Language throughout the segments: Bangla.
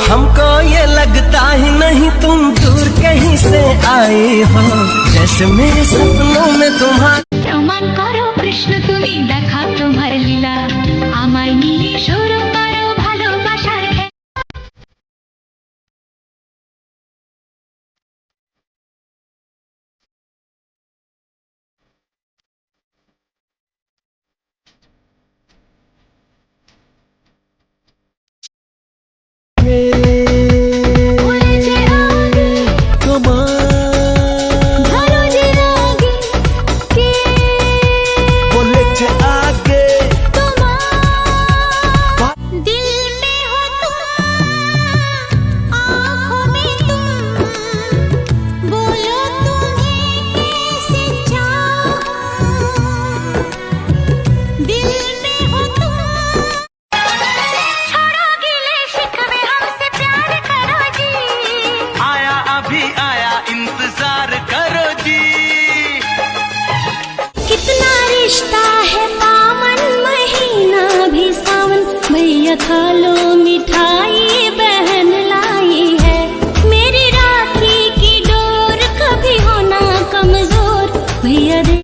हमको ये लगता ही नहीं तुम दूर कहीं से आए हो, जैसे मेरे सपनों में तुम्हारा। প্রমাণ করো কৃষ্ণ তুমি, দেখাও তোমার লীলা, আমায় নিয়ে শুরু করো ভালোবাসার খেলা। खा लो मिठाई बहन लाई है, मेरी राखी की डोर कभी होना कमजोर भैया दे।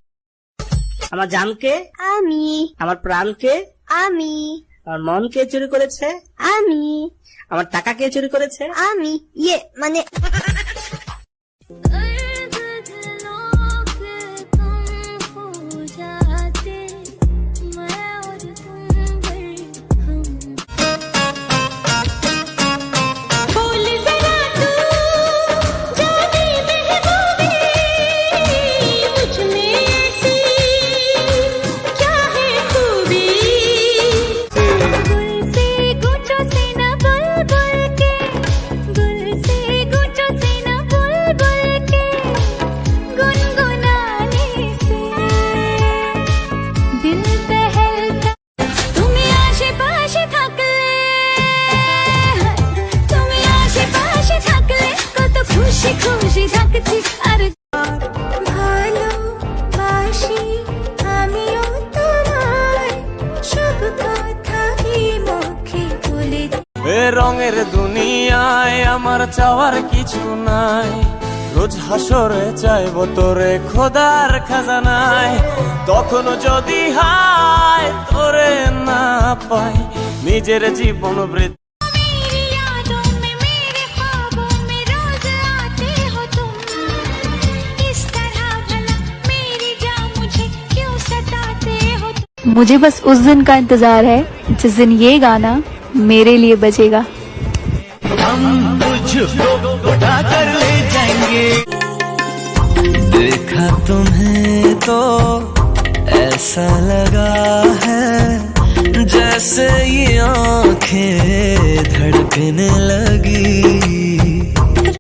আমার জানকে আমি, আমার প্রাণকে আমি, আমার মন কে চুরি করেছে? আমি, আমার টাকা কে চুরি করেছে? আমি ইয়ে মানে খুশি থাকছি আর ভালোবাসি আমিও তোমায়, সব কথা কি মুখে বলে। এ রঙের দুনিয়ায় আমার চাওয়ার কিছু নাই, রোজ হাসরে চাইবো তোরে খোদার খাজানায়, তখনও যদি হায় তোরে না পাই নিজের জীবন বৃদ্ধি। मुझे बस उस दिन का इंतजार है जिस दिन ये गाना मेरे लिए बजेगा। हम तुझको उठा कर ले जाएंगे। देखा तुम्हें तो ऐसा लगा है जैसे ये आंखें धड़कने लगी।